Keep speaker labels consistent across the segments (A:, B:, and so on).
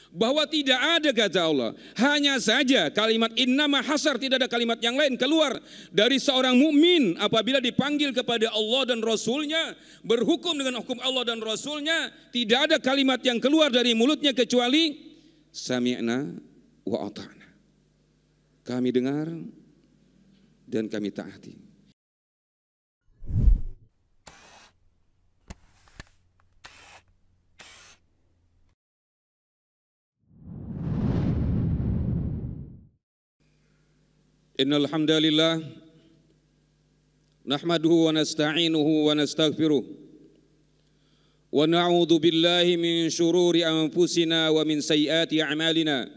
A: bahwa tidak ada, kata Allah, hanya saja kalimat innama hasar, tidak ada kalimat yang lain keluar dari seorang mukmin apabila dipanggil kepada Allah dan Rasulnya, berhukum dengan hukum Allah dan Rasulnya, tidak ada kalimat yang keluar dari mulutnya kecuali sami'na wa ata'na, kami dengar dan kami taati. Innal hamdalillah nahmaduhu wa nasta'inuhu wa nastaghfiruh wa na'udzu billahi min shururi anfusina wa min sayyiati a'malina.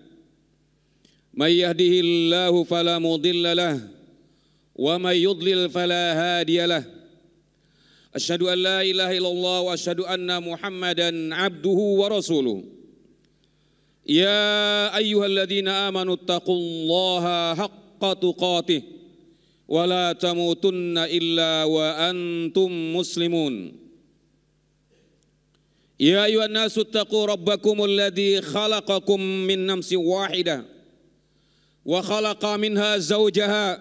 A: May yahdihillahu fala mudilla lahu wa may yudlil fala hadiya lahu. Asyhadu an la ilaha illallah wa asyhadu anna Muhammadan abduhu wa rasuluh. Ya ayyuhalladzina amanu taqullaha haqqa tuqatih wa la tamutunna illa wa antum muslimun. Ya ayuhan nasu taqu rabbakumul ladzi khalaqakum min nafsin wahidah wa khalaqa minha zawjaha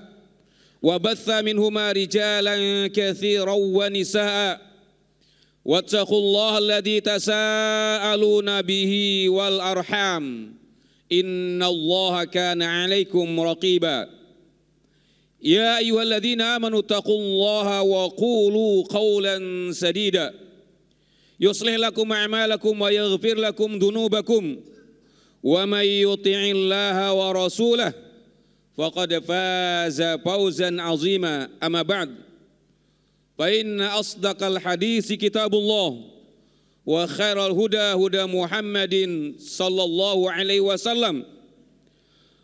A: wa batha minhuma rijalan katsiran wa nisaa wattaqullaha alladzi tasaaluna bihi wal arham innallaha kana 'alaikum raqiba. Ya ayyuhalladzina amanu taqullaha wa qulu qawlan sadida yuslih lakum a'malakum wa yaghfir lakum dhunubakum wa may yuti'illaha wa rasulahu faqad faza fawzan 'azima. Amma ba'd, fa inna asdaqal hadisi kitabullah wa khairal huda huda Muhammadin sallallahu alaihi wasallam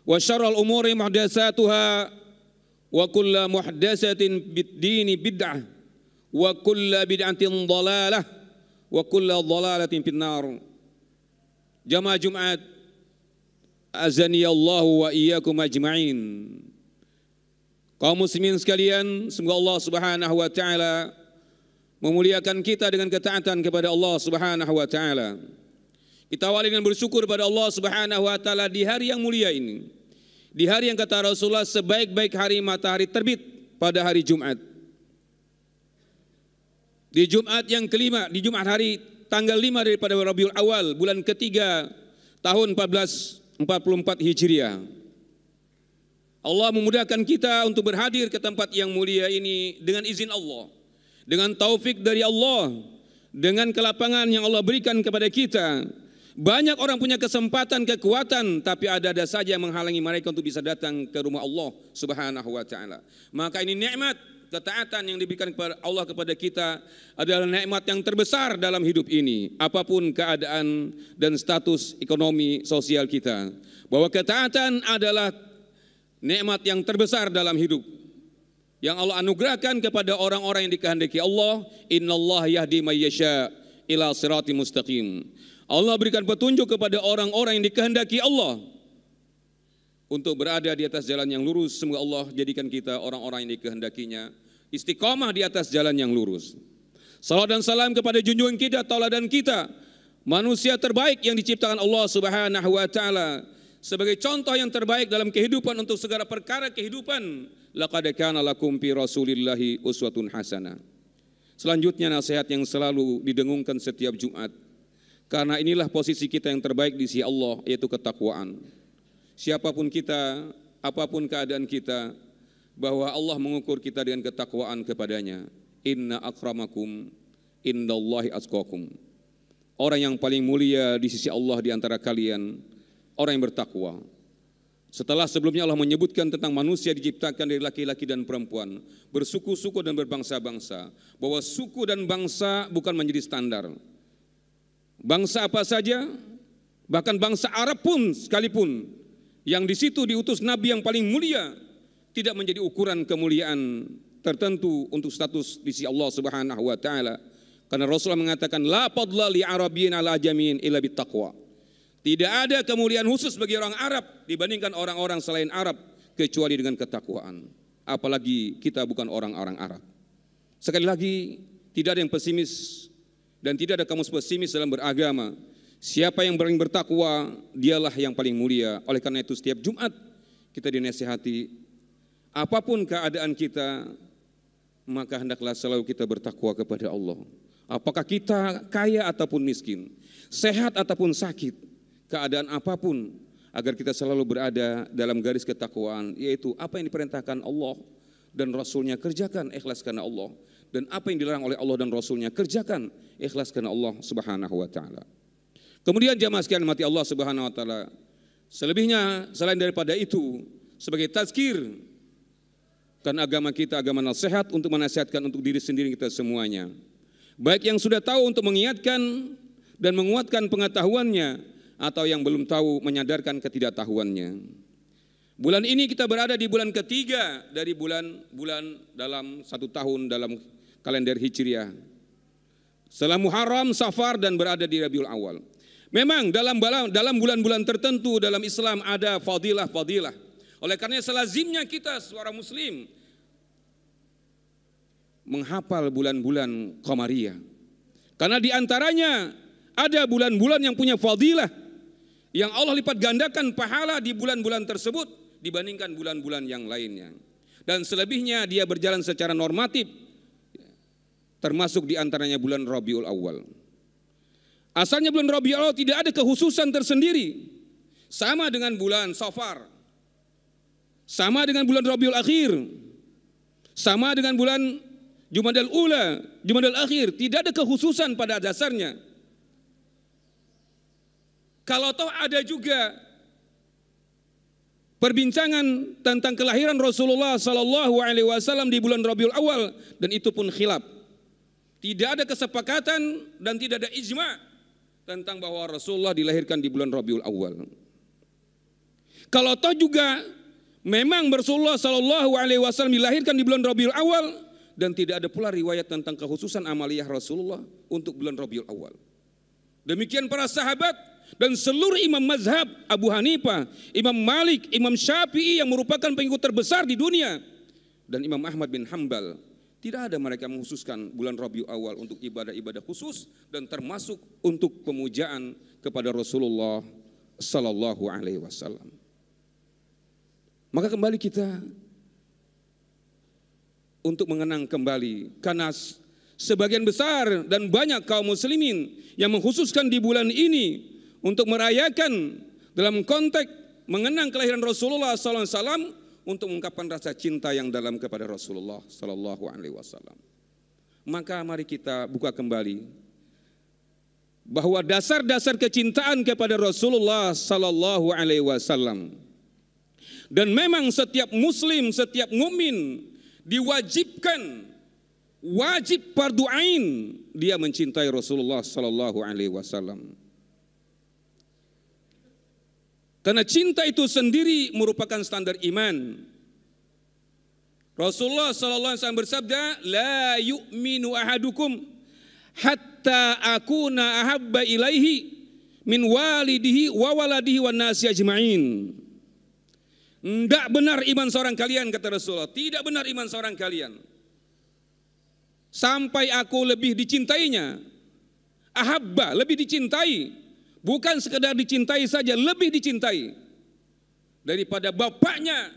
A: wa syarrul umuri muhdatsatuha wa kullu muhdatsatin bid-dini bid'ah wa kullu bid'atin dhalalah wa kullu dhalalatin finnar. Jamaah Jumat azani Allah wa iyyakum ajma'in. Kaum muslimin sekalian, semoga Allah Subhanahu wa taala memuliakan kita dengan ketaatan kepada Allah Subhanahu wa taala. Kita awali dengan bersyukur kepada Allah Subhanahu wa taala di hari yang mulia ini. Di hari yang kata Rasulullah sebaik-baik hari matahari terbit pada hari Jumat. Di Jumat yang kelima, di Jumat hari tanggal 5 daripada Rabiul Awal, bulan ketiga tahun 1444 Hijriah. Allah memudahkan kita untuk berhadir ke tempat yang mulia ini dengan izin Allah, dengan taufik dari Allah, dengan kelapangan yang Allah berikan kepada kita. Banyak orang punya kesempatan, kekuatan, tapi ada saja yang menghalangi mereka untuk bisa datang ke rumah Allah Subhanahu wa taala. Maka ini nikmat ketaatan yang diberikan kepada Allah kepada kita adalah nikmat yang terbesar dalam hidup ini, apapun keadaan dan status ekonomi sosial kita. Bahwa ketaatan adalah nikmat yang terbesar dalam hidup yang Allah anugerahkan kepada orang-orang yang dikehendaki Allah. Innallaha yahdi may yasha ila siratim mustaqim. Allah berikan petunjuk kepada orang-orang yang dikehendaki Allah untuk berada di atas jalan yang lurus. Semoga Allah jadikan kita orang-orang yang dikehendakinya istiqamah di atas jalan yang lurus. Salawat dan salam kepada junjungan kita, tauladan kita, manusia terbaik yang diciptakan Allah Subhanahu wa taala sebagai contoh yang terbaik dalam kehidupan untuk segala perkara kehidupan. Laqad kana lakum fi Rasulillahi uswatun hasanah. Selanjutnya nasihat yang selalu didengungkan setiap Jumat. Karena inilah posisi kita yang terbaik di sisi Allah, yaitu ketakwaan. Siapapun kita, apapun keadaan kita, bahwa Allah mengukur kita dengan ketakwaan kepadanya. Inna akramakum indallahi atqakum. Orang yang paling mulia di sisi Allah di antara kalian, orang yang bertakwa. Setelah sebelumnya Allah menyebutkan tentang manusia diciptakan dari laki-laki dan perempuan, bersuku-suku dan berbangsa-bangsa, bahwa suku dan bangsa bukan menjadi standar. Bangsa apa saja, bahkan bangsa Arab pun sekalipun, yang di situ diutus Nabi yang paling mulia, tidak menjadi ukuran kemuliaan tertentu untuk status di sisi Allah Subhanahu wa taala. Karena Rasulullah mengatakan la fadla li arabiyyin ala ajamin illa bittaqwa. Tidak ada kemuliaan khusus bagi orang Arab dibandingkan orang-orang selain Arab kecuali dengan ketakwaan. Apalagi kita bukan orang-orang Arab. Sekali lagi, tidak ada yang pesimis dan tidak ada kamus pesimis dalam beragama. Siapa yang paling bertakwa, dialah yang paling mulia. Oleh karena itu setiap Jumat kita dinasihati, apapun keadaan kita, maka hendaklah selalu kita bertakwa kepada Allah. Apakah kita kaya ataupun miskin, sehat ataupun sakit, keadaan apapun, agar kita selalu berada dalam garis ketakwaan, yaitu apa yang diperintahkan Allah dan Rasulnya kerjakan ikhlas karena Allah, dan apa yang dilarang oleh Allah dan Rasulnya kerjakan ikhlas karena Allah Subhanahu wa taala. Kemudian jamaah sekalian mati Allah Subhanahu wa taala, selebihnya selain daripada itu sebagai tazkir, karena agama kita agama nasihat untuk menasihatkan untuk diri sendiri kita semuanya. Baik yang sudah tahu untuk mengingatkan dan menguatkan pengetahuannya, atau yang belum tahu menyadarkan ketidaktahuannya. Bulan ini kita berada di bulan ketiga dari bulan-bulan dalam 1 tahun dalam kalender Hijriah. Setelah Muharram, Safar, dan berada di Rabiul Awal. Memang dalam bulan-bulan tertentu dalam Islam ada fadilah-fadilah. Oleh karena selazimnya kita seorang muslim menghafal bulan-bulan Qamariyah. Karena di antaranya ada bulan-bulan yang punya fadilah, yang Allah lipat gandakan pahala di bulan-bulan tersebut dibandingkan bulan-bulan yang lainnya. Dan selebihnya dia berjalan secara normatif, termasuk di antaranya bulan Rabiul Awal. Asalnya bulan Rabiul Awal tidak ada kekhususan tersendiri, sama dengan bulan Safar, sama dengan bulan Rabiul Akhir, sama dengan bulan Jumadal Ula, Jumadal Akhir, tidak ada kekhususan pada dasarnya. Kalau toh ada juga perbincangan tentang kelahiran Rasulullah sallallahu alaihi wasallam di bulan Rabiul Awal, dan itu pun khilaf. Tidak ada kesepakatan dan tidak ada ijma tentang bahwa Rasulullah dilahirkan di bulan Rabiul Awal. Kalau toh juga memang Rasulullah sallallahu alaihi wasallam dilahirkan di bulan Rabiul Awal, dan tidak ada pula riwayat tentang kekhususan amaliyah Rasulullah untuk bulan Rabiul Awal. Demikian para sahabat dan seluruh imam mazhab, Abu Hanifah, Imam Malik, Imam Syafi'i yang merupakan pengikut terbesar di dunia, dan Imam Ahmad bin Hanbal, tidak ada mereka mengkhususkan bulan Rabiul Awal untuk ibadah-ibadah khusus dan termasuk untuk pemujaan kepada Rasulullah sallallahu alaihi wasallam. Maka kembali kita untuk mengenang kembali, karena sebagian besar dan banyak kaum muslimin yang mengkhususkan di bulan ini untuk merayakan dalam konteks mengenang kelahiran Rasulullah SAW, untuk mengungkapkan rasa cinta yang dalam kepada Rasulullah SAW. Maka mari kita buka kembali bahwa dasar-dasar kecintaan kepada Rasulullah SAW, dan memang setiap muslim, setiap mukmin diwajibkan, wajib fardu ain dia mencintai Rasulullah sallallahu alaihi wasallam. Karena cinta itu sendiri merupakan standar iman. Rasulullah sallallahu alaihi wasallam bersabda, "La yu'minu ahadukum hatta akuna ahabba ilaihi min walidihi wa waladihi wan nasi ajma'in." Tidak benar iman seorang kalian, kata Rasulullah, tidak benar iman seorang kalian sampai aku lebih dicintainya. Ahabba, lebih dicintai, bukan sekedar dicintai saja, lebih dicintai daripada bapaknya,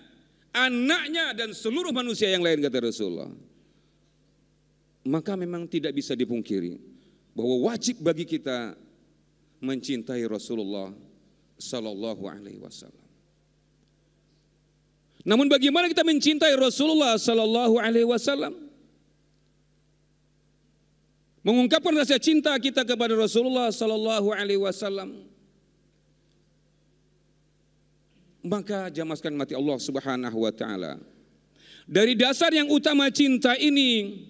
A: anaknya, dan seluruh manusia yang lain, kata Rasulullah. Maka memang tidak bisa dipungkiri bahwa wajib bagi kita mencintai Rasulullah sallallahu alaihi wasallam. Namun bagaimana kita mencintai Rasulullah sallallahu alaihi wasallam? Mengungkapkan rasa cinta kita kepada Rasulullah sallallahu alaihi wasallam. Maka jamaah sekalian mati Allah Subhanahu wa taala, dari dasar yang utama cinta ini,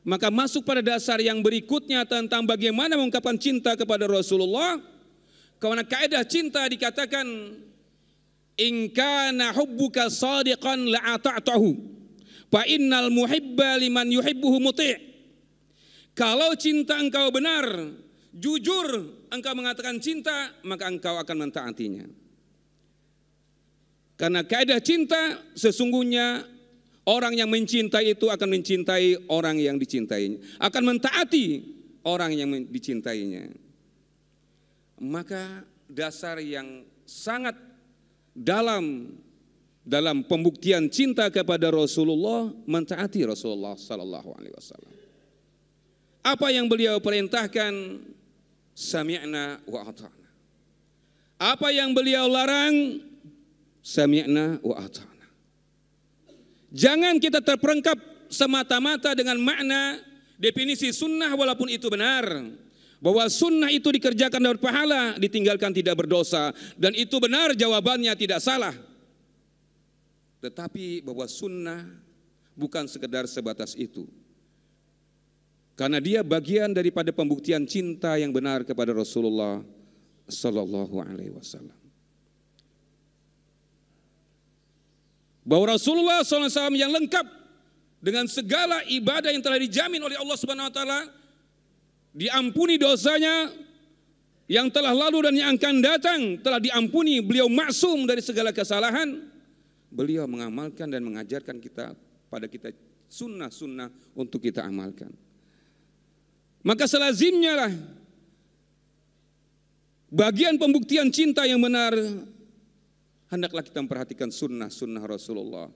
A: maka masuk pada dasar yang berikutnya tentang bagaimana mengungkapkan cinta kepada Rasulullah. Karena kaidah cinta dikatakan, in kana hubbuka sadiqan la ata'tahu fa innal muhibba liman yuhibbuhu muti'. Kalau cinta engkau benar, jujur engkau mengatakan cinta, maka engkau akan mentaatinya. Karena kaidah cinta sesungguhnya orang yang mencintai itu akan mencintai orang yang dicintainya, akan mentaati orang yang dicintainya. maka dasar yang sangat dalam pembuktian cinta kepada Rasulullah, mentaati Rasulullah sallallahu alaihi wasallam. Apa yang beliau perintahkan, sami'na wa ata'na. Apa yang beliau larang, sami'na wa ata'na. Jangan kita terperangkap semata-mata dengan makna definisi sunnah walaupun itu benar. Bahwa sunnah itu dikerjakan dapat pahala, ditinggalkan tidak berdosa. Dan itu benar, jawabannya tidak salah. Tetapi bahwa sunnah bukan sekedar sebatas itu. Karena dia bagian daripada pembuktian cinta yang benar kepada Rasulullah sallallahu alaihi wasallam. Bahwa Rasulullah SAW yang lengkap dengan segala ibadah yang telah dijamin oleh Allah Subhanahu wa taala, diampuni dosanya yang telah lalu dan yang akan datang, telah diampuni, beliau maksum dari segala kesalahan. Beliau mengamalkan dan mengajarkan pada kita sunnah-sunnah untuk kita amalkan. Maka selazimnya lah bagian pembuktian cinta yang benar, hendaklah kita memperhatikan sunnah-sunnah Rasulullah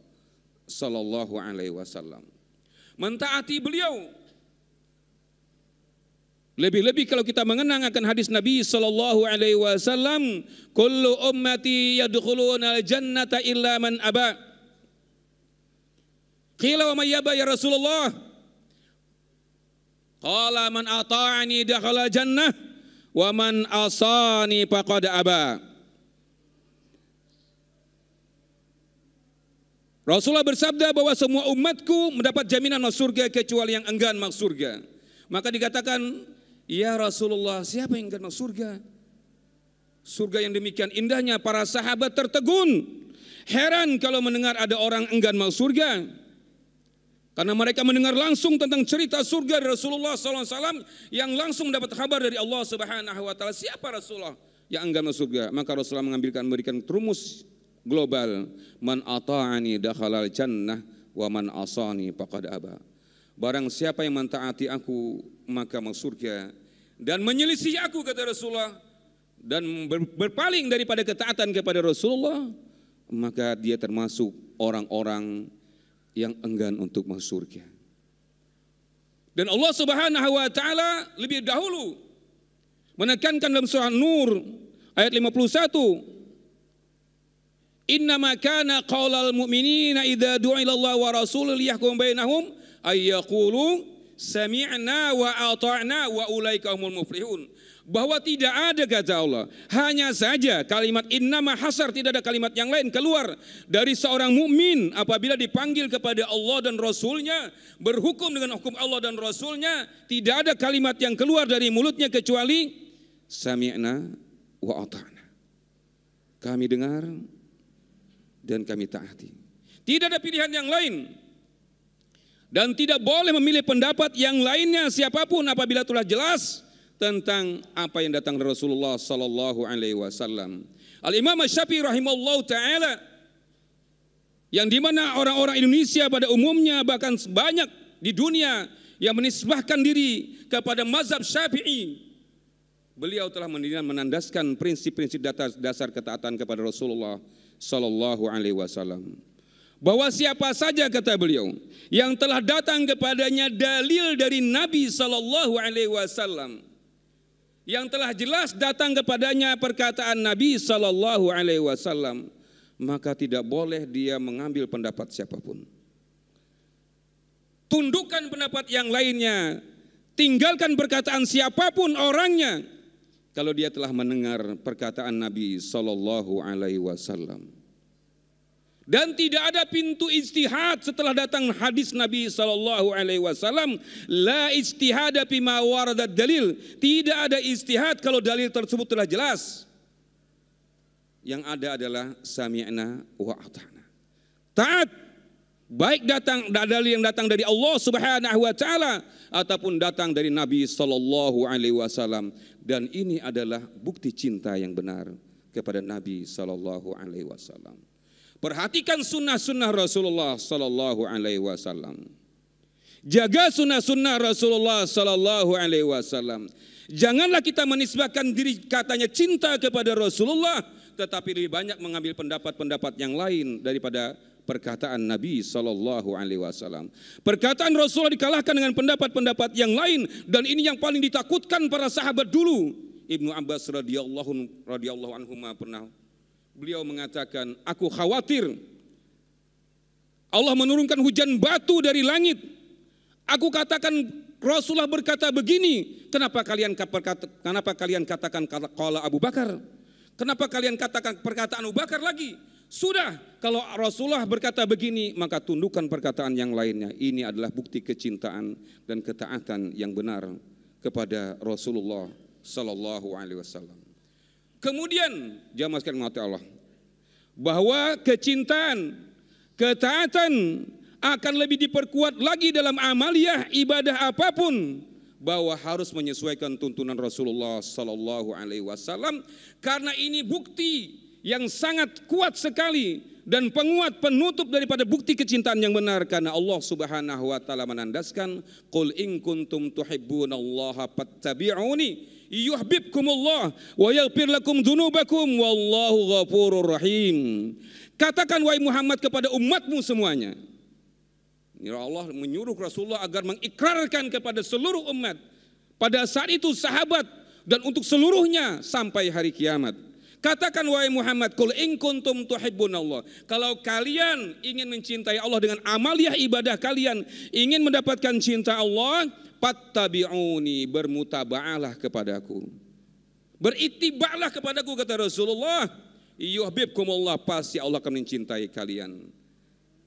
A: sallallahu alaihi wasallam. Mentaati beliau. Lebih-lebih kalau kita mengenang akan hadis Nabi sallallahu alaihi wasallam, kullu ummati yadkhuluna al-jannata illa man aba. Qila wa may yaba ya Rasulullah? Qala man ata'ani dakhala jannah wa man asani faqad aba. Rasulullah bersabda bahwa semua umatku mendapat jaminan masuk surga kecuali yang enggan masuk surga. Maka dikatakan, ya Rasulullah, siapa yang enggan masuk surga? Surga yang demikian indahnya, para sahabat tertegun. Heran kalau mendengar ada orang enggan masuk surga. Karena mereka mendengar langsung tentang cerita surga dari Rasulullah SAW yang langsung mendapat kabar dari Allah Subhanahu wa taala. Siapa Rasulullah yang enggan masuk surga? Maka Rasulullah memberikan rumus global, man ata'ani dakhalal jannah wa man asani faqad aba. Barang siapa yang mentaati aku maka masuk surga, dan menyelisih aku, kata Rasulullah, dan berpaling daripada ketaatan kepada Rasulullah, maka dia termasuk orang-orang yang enggan untuk masuk surga. Dan Allah Subhanahu wa taala lebih dahulu menekankan dalam surah Nur ayat 51, innama kana qaulal mu'minina idza du'a ila Allah wa rasulih liyahkum bainahum ay yaqulu sami'na wa ata'na wa ulaika humul muflihun. Bahwa tidak ada, kata Allah, hanya saja kalimat innama hasar, tidak ada kalimat yang lain keluar dari seorang mukmin apabila dipanggil kepada Allah dan Rasulnya, berhukum dengan hukum Allah dan Rasulnya, tidak ada kalimat yang keluar dari mulutnya kecuali sami'na wa ata'na. Kami dengar dan kami taati. Tidak ada pilihan yang lain. Dan tidak boleh memilih pendapat yang lainnya siapapun apabila telah jelas tentang apa yang datang dari Rasulullah sallallahu alaihi wasallam. Al-Imam Syafi'i rahimahullah taala, yang dimana orang-orang Indonesia pada umumnya bahkan banyak di dunia yang menisbahkan diri kepada mazhab Syafi'i, beliau telah menandaskan prinsip-prinsip dasar ketaatan kepada Rasulullah sallallahu alaihi wasallam. Bahwa siapa saja, kata beliau, yang telah datang kepadanya dalil dari Nabi sallallahu alaihi wasallam, yang telah jelas datang kepadanya perkataan Nabi sallallahu alaihi wasallam, maka tidak boleh dia mengambil pendapat siapapun. Tundukkan pendapat yang lainnya, tinggalkan perkataan siapapun orangnya kalau dia telah mendengar perkataan Nabi sallallahu alaihi wasallam. Dan tidak ada pintu ijtihad setelah datang hadis Nabi sallallahu alaihi wasallam. La ijtihada bima waradat dalil. Tidak ada ijtihad kalau dalil tersebut telah jelas. Yang ada adalah sami'na wa ata'na. Taat, baik datang dalil yang datang dari Allah Subhanahu wa taala ataupun datang dari Nabi sallallahu alaihi wasallam, dan ini adalah bukti cinta yang benar kepada Nabi sallallahu alaihi wasallam. Perhatikan sunnah-sunnah Rasulullah sallallahu alaihi wasallam. Jaga sunnah-sunnah Rasulullah sallallahu alaihi wasallam. Janganlah kita menisbahkan diri katanya cinta kepada Rasulullah, tetapi lebih banyak mengambil pendapat-pendapat yang lain daripada perkataan Nabi sallallahu alaihi wasallam. Perkataan Rasulullah dikalahkan dengan pendapat-pendapat yang lain, dan ini yang paling ditakutkan para sahabat dulu. Ibnu Abbas radhiyallahu anhu pernah beliau mengatakan, aku khawatir Allah menurunkan hujan batu dari langit. Aku katakan Rasulullah berkata begini, kenapa kalian katakan qala Abu Bakar? Kenapa kalian katakan perkataan Abu Bakar lagi? Sudah, kalau Rasulullah berkata begini, maka tundukkan perkataan yang lainnya. Ini adalah bukti kecintaan dan ketaatan yang benar kepada Rasulullah sallallahu alaihi wasallam. Kemudian jamaah sekalian mati Allah, bahwa kecintaan, ketaatan akan lebih diperkuat lagi dalam amaliyah ibadah apapun, bahwa harus menyesuaikan tuntunan Rasulullah sallallahu alaihi wasallam, karena ini bukti yang sangat kuat sekali dan penguat penutup daripada bukti kecintaan yang benar, karena Allah Subhanahu wa taala menandaskan, qul in kuntum tuhibbunallaha fattabi'uni yuhibbukumullah wa yaghfir lakum dzunubakum wallahu ghafurur rahim. Katakan wahai Muhammad kepada umatmu semuanya. Ini Allah menyuruh Rasulullah agar mengikrarkan kepada seluruh umat, pada saat itu sahabat, dan untuk seluruhnya sampai hari kiamat. Katakan wahai Muhammad, qul in kuntum tuhibbunallah, kalau kalian ingin mencintai Allah dengan amaliyah ibadah kalian, ingin mendapatkan cinta Allah, fattabi'uni, bermutaba'alah kepadaku, beritiba'lah kepadaku, kata Rasulullah. Yuhibbukumullah, pasti Allah akan mencintai kalian.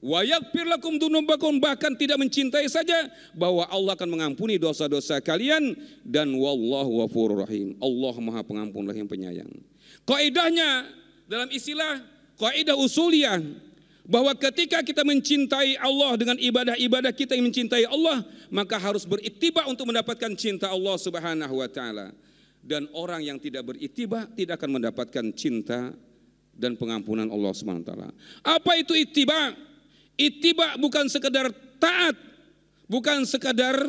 A: Wa yaghfir lakum dzunubakum, bahkan tidak mencintai saja, bahwa Allah akan mengampuni dosa-dosa kalian, dan wallahu ghafurur rahim, Allah Maha Pengampun lagi yang penyayang. Kaidahnya dalam istilah kaidah usuliyah, bahwa ketika kita mencintai Allah dengan ibadah-ibadah kita yang mencintai Allah, maka harus berittiba untuk mendapatkan cinta Allah Subhanahu wa taala. Dan orang yang tidak berittiba tidak akan mendapatkan cinta dan pengampunan Allah Subhanahu wa taala. Apa itu ittiba? Ittiba bukan sekedar taat, bukan sekadar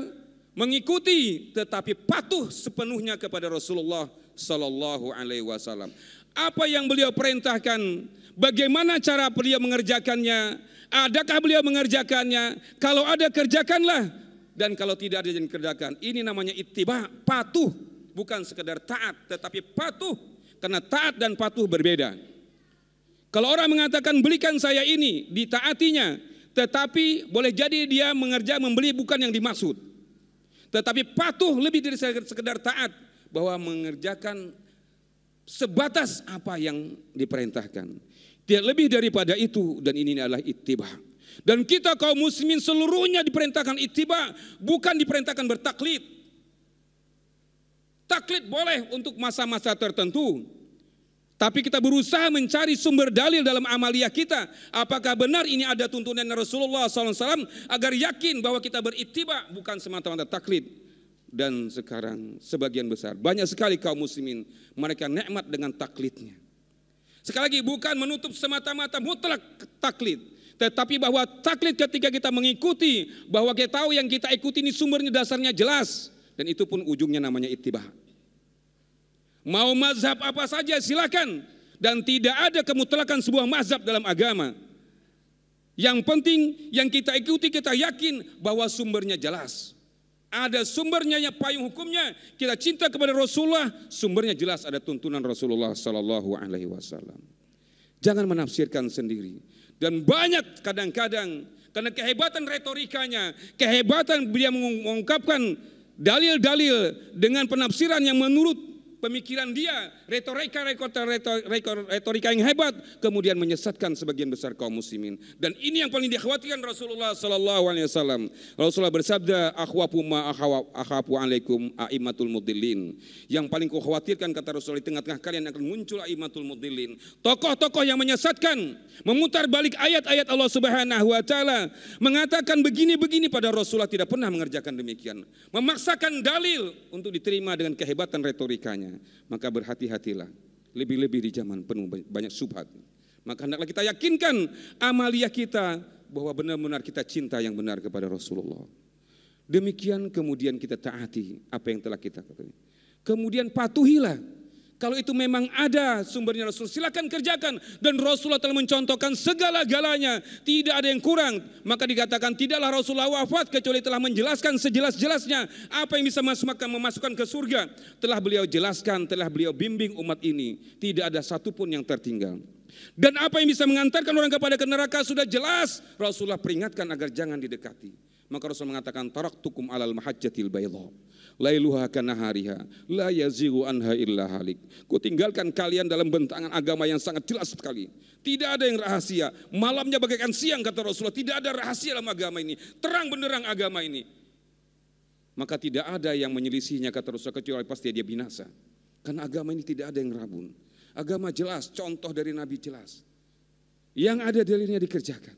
A: mengikuti, tetapi patuh sepenuhnya kepada Rasulullah sallallahu alaihi wasallam. Apa yang beliau perintahkan, bagaimana cara beliau mengerjakannya, adakah beliau mengerjakannya, kalau ada kerjakanlah, dan kalau tidak ada jangan kerjakan. Ini namanya ittiba, patuh, bukan sekedar taat tetapi patuh, karena taat dan patuh berbeda. Kalau orang mengatakan belikan saya ini, ditaatinya, tetapi boleh jadi dia membeli bukan yang dimaksud. Tetapi patuh lebih dari sekedar taat, bahwa mengerjakan sebatas apa yang diperintahkan. Tidak lebih daripada itu, dan ini adalah ittiba. Dan kita kaum muslimin seluruhnya diperintahkan ittiba, bukan diperintahkan bertaklid. Taklid boleh untuk masa-masa tertentu, tapi kita berusaha mencari sumber dalil dalam amaliyah kita. Apakah benar ini ada tuntunan Rasulullah SAW, agar yakin bahwa kita berittiba, bukan semata-mata taklid. Dan sekarang sebagian besar, banyak sekali kaum muslimin, mereka nikmat dengan taklidnya. Sekali lagi, bukan menutup semata-mata mutlak taklid, tetapi bahwa taklid ketika kita mengikuti, bahwa kita tahu yang kita ikuti ini sumbernya, dasarnya jelas, dan itu pun ujungnya namanya ittiba. Mau mazhab apa saja silakan, dan tidak ada kemutlakan sebuah mazhab dalam agama. Yang penting yang kita ikuti, kita yakin bahwa sumbernya jelas. Ada sumbernya, yang payung hukumnya, kita cinta kepada Rasulullah, sumbernya jelas, ada tuntunan Rasulullah sallallahu alaihi wasallam. Jangan menafsirkan sendiri. Dan banyak kadang-kadang karena kehebatan retorikanya, kehebatan dia mengungkapkan dalil-dalil dengan penafsiran yang menurut pemikiran dia, retorika yang hebat, kemudian menyesatkan sebagian besar kaum muslimin. Dan ini yang paling dikhawatirkan Rasulullah sallallahu alaihi wasallam. Rasulullah bersabda, akhwafu ma akhafu alaikum a'immatul mudillin. Yang paling kukhawatirkan, kata Rasulullah, di tengah-tengah kalian akan muncul a'immatul mudillin, tokoh-tokoh yang menyesatkan, memutar balik ayat-ayat Allah Subhanahu wa taala, mengatakan begini-begini, pada Rasulullah tidak pernah mengerjakan demikian. Memaksakan dalil untuk diterima dengan kehebatan retorikanya. Maka berhati-hatilah, lebih-lebih di zaman penuh banyak syubhat. Maka hendaklah kita yakinkan amaliyah kita, bahwa benar-benar kita cinta yang benar kepada Rasulullah. Demikian kemudian kita taati apa yang telah kita katakan. Kemudian patuhilah. Kalau itu memang ada sumbernya Rasul, silakan kerjakan. Dan Rasulullah telah mencontohkan segala-galanya, tidak ada yang kurang. Maka dikatakan tidaklah Rasulullah wafat kecuali telah menjelaskan sejelas-jelasnya apa yang bisa memasukkan ke surga. Telah beliau jelaskan, telah beliau bimbing umat ini. Tidak ada satupun yang tertinggal. Dan apa yang bisa mengantarkan orang kepada neraka sudah jelas. Rasulullah peringatkan agar jangan didekati. Maka Rasul mengatakan taraktukum alal mahajjatil bayda lailuha kanahariha la yazighu anha illa halik. Ku tinggalkan kalian dalam bentangan agama yang sangat jelas sekali. Tidak ada yang rahasia. Malamnya bagaikan siang kata Rasulullah. Tidak ada rahasia dalam agama ini. Terang benderang agama ini. Maka tidak ada yang menyelisihinya kata Rasulullah kecuali pasti dia binasa. Karena agama ini tidak ada yang rabun. Agama jelas, contoh dari Nabi jelas. Yang ada dalilnya dikerjakan.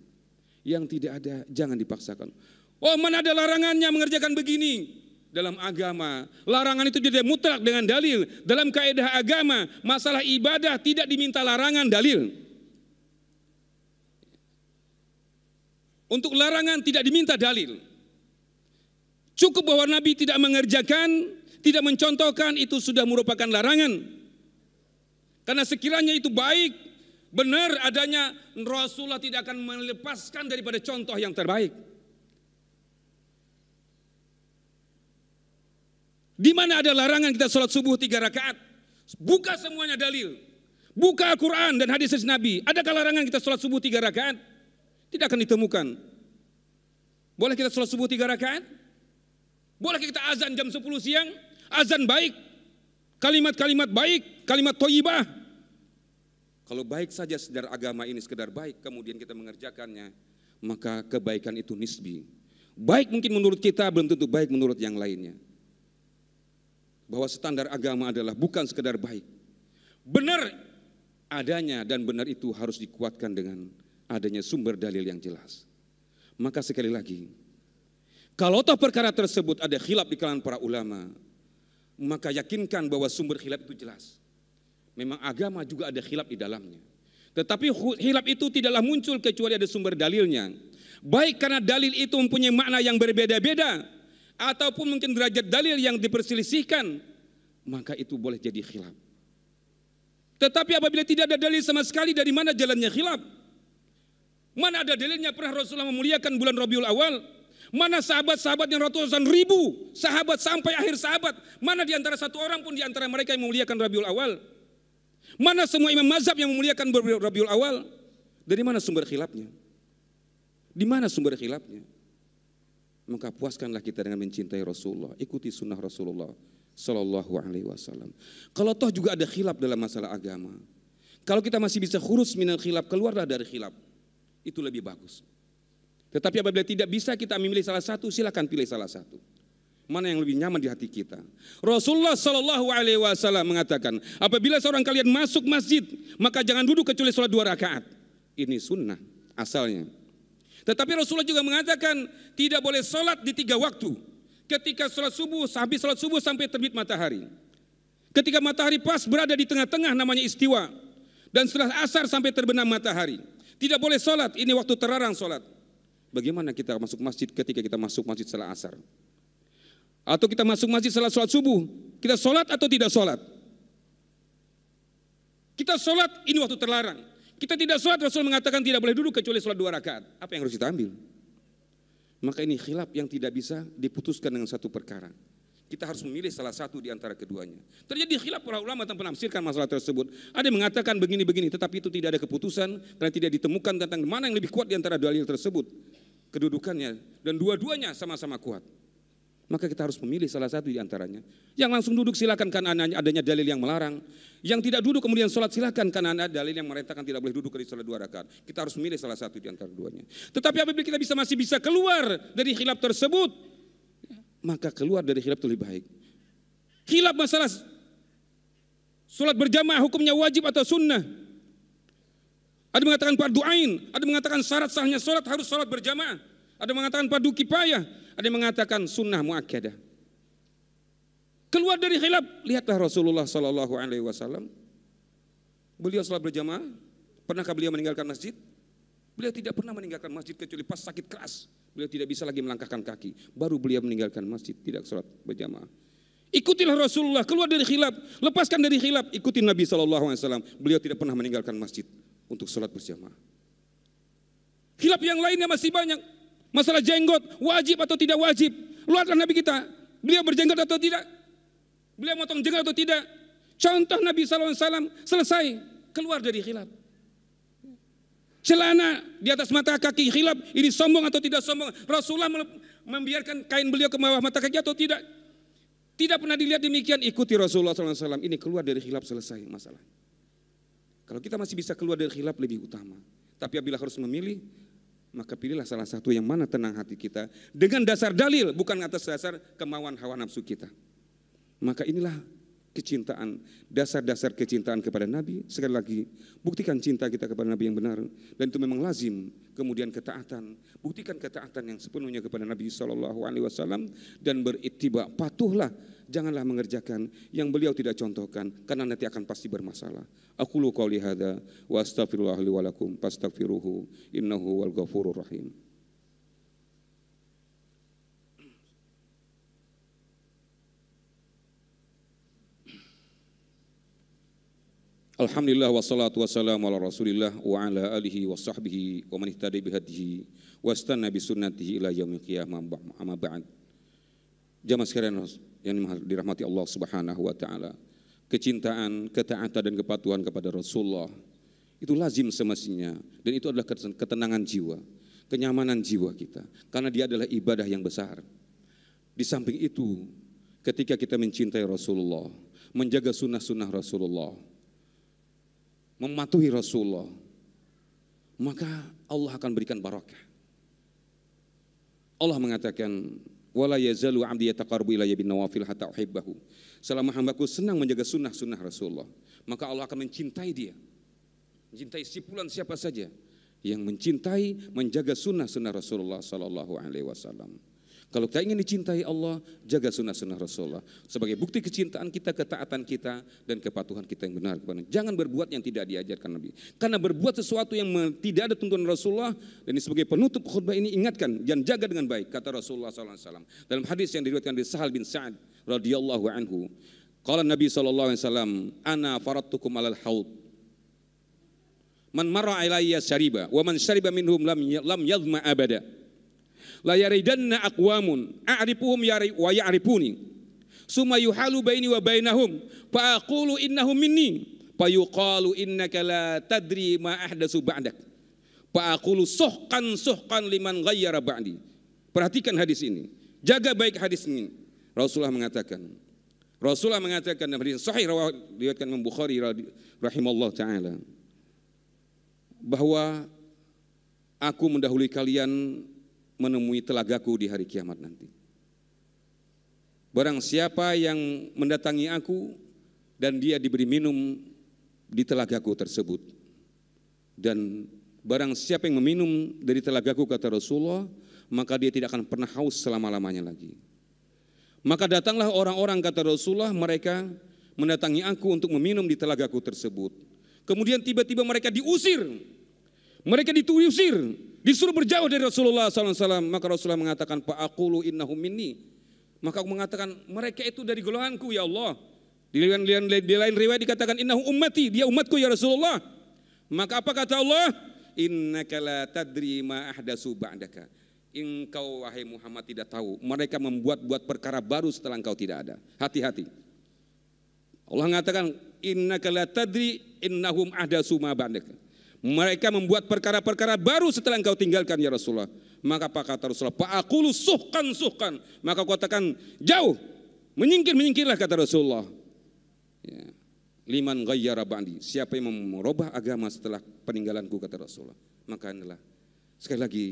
A: Yang tidak ada jangan dipaksakan. Oh, mana ada larangannya mengerjakan begini? Dalam agama, larangan itu tidak mutlak dengan dalil. Dalam kaidah agama, masalah ibadah tidak diminta larangan dalil. Untuk larangan tidak diminta dalil. Cukup bahwa Nabi tidak mengerjakan, tidak mencontohkan, itu sudah merupakan larangan. Karena sekiranya itu baik, benar adanya, Rasulullah tidak akan melepaskan daripada contoh yang terbaik. Di mana ada larangan kita sholat subuh 3 rakaat? Buka semuanya dalil. Buka Al-Quran dan hadis Nabi. Adakah larangan kita sholat subuh 3 rakaat? Tidak akan ditemukan. Boleh kita sholat subuh 3 rakaat? Boleh kita azan jam 10 siang? Azan baik. Kalimat-kalimat baik. Kalimat thayyibah. Kalau baik saja sekedar agama ini sekedar baik, kemudian kita mengerjakannya, maka kebaikan itu nisbi. Baik mungkin menurut kita, belum tentu baik menurut yang lainnya. Bahwa standar agama adalah bukan sekedar baik. Benar adanya dan benar itu harus dikuatkan dengan adanya sumber dalil yang jelas. Maka sekali lagi, kalau toh perkara tersebut ada khilaf di kalangan para ulama, maka yakinkan bahwa sumber khilaf itu jelas. Memang agama juga ada khilaf di dalamnya. Tetapi khilaf itu tidaklah muncul kecuali ada sumber dalilnya. Baik karena dalil itu mempunyai makna yang berbeda-beda, ataupun mungkin derajat dalil yang diperselisihkan, maka itu boleh jadi khilaf. Tetapi apabila tidak ada dalil sama sekali, dari mana jalannya khilaf? Mana ada dalilnya pernah Rasulullah memuliakan bulan Rabiul Awal? Mana sahabat-sahabat yang ratusan ribu sahabat sampai akhir sahabat? Mana di antara satu orang pun di antara mereka yang memuliakan Rabiul Awal? Mana semua imam mazhab yang memuliakan Rabiul Awal? Dari mana sumber khilafnya? Di mana sumber khilafnya? Maka puaskanlah kita dengan mencintai Rasulullah, ikuti sunnah Rasulullah Sallallahu Alaihi Wasallam. Kalau toh juga ada khilaf dalam masalah agama, kalau kita masih bisa khurus minal khilaf, keluarlah dari khilaf, itu lebih bagus. Tetapi apabila tidak bisa kita memilih salah satu, silakan pilih salah satu. Mana yang lebih nyaman di hati kita? Rasulullah Sallallahu Alaihi Wasallam mengatakan, apabila seorang kalian masuk masjid, maka jangan duduk kecuali sholat 2 rakaat. Ini sunnah asalnya. Tetapi Rasulullah juga mengatakan tidak boleh sholat di 3 waktu. Ketika sholat subuh, habis sholat subuh sampai terbit matahari. Ketika matahari pas berada di tengah-tengah namanya istiwa. Dan setelah asar sampai terbenam matahari. Tidak boleh sholat, ini waktu terlarang sholat. Bagaimana kita masuk masjid ketika kita masuk masjid setelah asar? Atau kita masuk masjid setelah sholat subuh, kita sholat atau tidak sholat? Kita sholat, ini waktu terlarang. Kita tidak sholat, Rasul mengatakan tidak boleh duduk kecuali sholat 2 rakaat. Apa yang harus kita ambil? Maka ini khilaf yang tidak bisa diputuskan dengan satu perkara. Kita harus memilih salah satu di antara keduanya. Terjadi khilaf para ulama tentang menafsirkan masalah tersebut. Ada yang mengatakan begini-begini, tetapi itu tidak ada keputusan karena tidak ditemukan tentang mana yang lebih kuat di antara dalil tersebut. Kedudukannya dan dua-duanya sama-sama kuat. Maka kita harus memilih salah satu di antaranya. Yang langsung duduk silakan karena adanya dalil yang melarang. Yang tidak duduk kemudian sholat silakan karena ada dalil yang merintahkan tidak boleh duduk dari sholat 2 rakaat. Kita harus memilih salah satu di antara duanya. Tetapi apabila kita masih bisa keluar dari khilaf tersebut, maka keluar dari khilaf itu lebih baik. Khilaf masalah sholat berjamaah hukumnya wajib atau sunnah. Ada mengatakan fardu ain, ada mengatakan syarat sahnya sholat harus sholat berjamaah. Ada mengatakan fardu kifayah, ada yang mengatakan sunnah muakkadah. Keluar dari khilaf, lihatlah Rasulullah Sallallahu Alaihi Wasallam. Beliau sholat berjamaah. Pernahkah beliau meninggalkan masjid? Beliau tidak pernah meninggalkan masjid kecuali pas sakit keras. Beliau tidak bisa lagi melangkahkan kaki. Baru beliau meninggalkan masjid, tidak sholat berjamaah. Ikutilah Rasulullah, keluar dari khilaf, lepaskan dari khilaf, ikuti Nabi SAW. Beliau tidak pernah meninggalkan masjid untuk sholat berjamaah. Khilaf yang lainnya masih banyak. Masalah jenggot, wajib atau tidak wajib. Luarlah Nabi kita, beliau berjenggot atau tidak? Beliau motong jenggot atau tidak? Contoh Nabi SAW selesai, keluar dari khilaf. Celana di atas mata kaki khilaf, ini sombong atau tidak sombong? Rasulullah membiarkan kain beliau ke bawah mata kaki atau tidak? Tidak pernah dilihat demikian. Ikuti Rasulullah SAW. Ini keluar dari khilaf, selesai masalah. Kalau kita masih bisa keluar dari khilaf lebih utama. Tapi apabila harus memilih, maka pilihlah salah satu yang mana tenang hati kita. Dengan dasar dalil, bukan atas dasar kemauan hawa nafsu kita. Maka inilah kecintaan, dasar-dasar kecintaan kepada Nabi. Sekali lagi, buktikan cinta kita kepada Nabi yang benar, dan itu memang lazim. Kemudian ketaatan, buktikan ketaatan yang sepenuhnya kepada Nabi SAW dan berittiba, patuhlah, janganlah mengerjakan yang beliau tidak contohkan, karena nanti akan pasti bermasalah. Aqulu qouli hadza wa astaghfirullah li wa lakum fastaghfiruhu innahu wal ghafurur rahim. Alhamdulillah wassalatu wassalamu ala Rasulillah wa ala alihi wa sahbihi wa man ihtada bihadihi wa istanna bi sunnatihi ila yaumil qiyamah amma ba'd. Jamaah sekalian yang dirahmati Allah Subhanahu wa taala, kecintaan, ketaatan dan kepatuhan kepada Rasulullah itu lazim semestinya, dan itu adalah ketenangan jiwa, kenyamanan jiwa kita, karena dia adalah ibadah yang besar. Di samping itu, ketika kita mencintai Rasulullah, menjaga sunnah-sunnah Rasulullah, mematuhi Rasulullah, maka Allah akan berikan barakah. Allah mengatakan, wala yazalu 'abdi yataqarrabu ilayya bin nawafil hatta uhibbahu. Selama hambaku senang menjaga sunnah-sunnah Rasulullah, maka Allah akan mencintai dia. Mencintai sipulan siapa saja yang mencintai, menjaga sunnah-sunnah Rasulullah sallallahu alaihi wasallam. Kalau kita ingin dicintai Allah, jaga sunnah-sunnah Rasulullah. Sebagai bukti kecintaan kita, ketaatan kita, dan kepatuhan kita yang benar kepada. Jangan berbuat yang tidak diajarkan Nabi. Karena berbuat sesuatu yang tidak ada tuntunan Rasulullah, dan sebagai penutup khutbah ini ingatkan, dan jaga dengan baik, kata Rasulullah SAW. Dalam hadis yang diriwayatkan dari Sahal bin Sa'ad radhiyallahu anhu, qala Nabi SAW, ana faradtukum alal haud. Man marra ilayya syariba, wa man syariba minhum lam yadhma abada. La yaridanna aqwamun a'rifuhum wa ya'rifuni summa yuhalu baini wa bainahum fa aqulu innahum minni fa yuqalu innaka la tadri ma ahdatsu ba'dak fa aqulu suhqan liman ghayyara ba'di. Perhatikan hadis ini, jaga baik hadis ini. Rasulullah mengatakan dalam hadis sahih riwayatkan Imam Bukhari rahimallahu taala, bahwa aku mendahului kalian menemui telagaku di hari kiamat nanti. Barang siapa yang mendatangi aku dan dia diberi minum di telagaku tersebut, dan barang siapa yang meminum dari telagaku, kata Rasulullah, maka dia tidak akan pernah haus selama-lamanya lagi. Maka datanglah orang-orang, kata Rasulullah, mereka mendatangi aku untuk meminum di telagaku tersebut. Kemudian tiba-tiba mereka diusir, disuruh berjauh dari Rasulullah SAW. Maka Rasulullah mengatakan, Pak aqulu innahum minni. Maka aku mengatakan, mereka itu dari golonganku ya Allah. Di lain riwayat dikatakan, innahum ummati, dia umatku ya Rasulullah. Maka apa kata Allah? Innaka la tadri ma ahdatsu ba'daka. Engkau wahai Muhammad tidak tahu, mereka membuat-buat perkara baru setelah engkau tidak ada. Hati-hati. Allah mengatakan, innaka la tadri innahum ahdatsu ma ba'daka. Mereka membuat perkara-perkara baru setelah engkau tinggalkan ya Rasulullah. Maka apa kata Rasulullah? Fa'aqulu suhkan. Maka aku katakan jauh, menyingkirlah kata Rasulullah. Ya. Liman ghayyara ba'di, siapa yang merubah agama setelah peninggalanku, kata Rasulullah. Maka inilah, sekali lagi,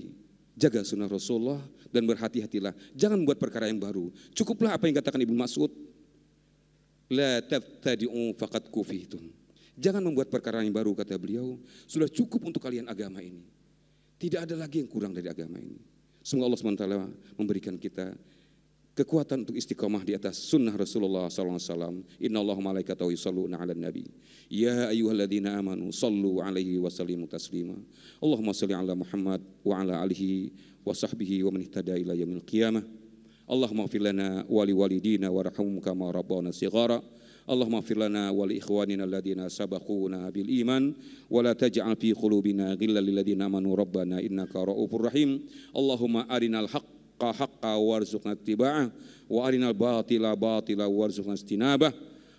A: jaga sunnah Rasulullah dan berhati-hatilah. Jangan buat perkara yang baru. Cukuplah apa yang katakan Ibnu Mas'ud. La tabtadi'u faqad kufihtum. Jangan membuat perkara yang baru, kata beliau. Sudah cukup untuk kalian agama ini. Tidak ada lagi yang kurang dari agama ini. Semoga Allah SWT memberikan kita kekuatan untuk istiqamah di atas sunnah Rasulullah SAW. Innallaha malaikatahu yusholluna 'alan nabi. Ya ayyuhalladzina amanu shallu 'alaihi wa sallimu taslima. Allahumma shalli 'ala Muhammad wa 'ala alihi wa sahbihi wa man ihtada ila yaumil qiyamah. Allahumma ighfir lana wa li walidina warhamhum kama rabbana shighara. Allahumma ighfir lana wa li ikhwanina alladziina sabaquna bil iman wa la taj'al fi qulubina ghillan lil ladzina amanu rabbana innaka ra'ufur rahim. Allahumma arinal haqqa warzuqna ittiba'ah wa arinal batila warzuqna istinabah.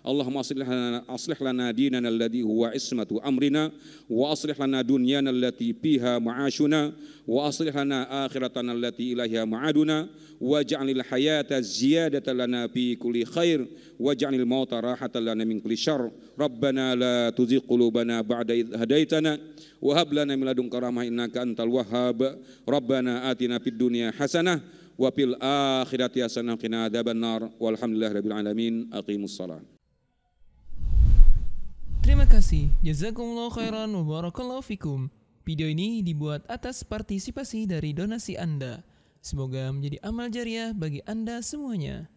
A: Allahumma aslih lana dinana alladhi huwa ismatu amrina wa aslih lana dunyana allati fiha ma'ashuna wa aslih lana akhiratana allati ilaiha ma'aduna waj'alil hayata ziyadatan lana fi kulli khair waj'alil mauta rahatan lana min kulli syarr. Rabbana la tuzigh qulubana ba'da idh hadaitana wa hab lana min ladunka rahmah innaka antal wahhab. Rabbana atina fid dunya hasanah wa fil akhirati hasanah wa qina adzabannar. Walhamdulillahirabbil alamin. Aqimus shalah.
B: Terima kasih, jazakumullah khairan wa barakallahu fikum. Video ini dibuat atas partisipasi dari donasi Anda. Semoga menjadi amal jariah bagi Anda semuanya.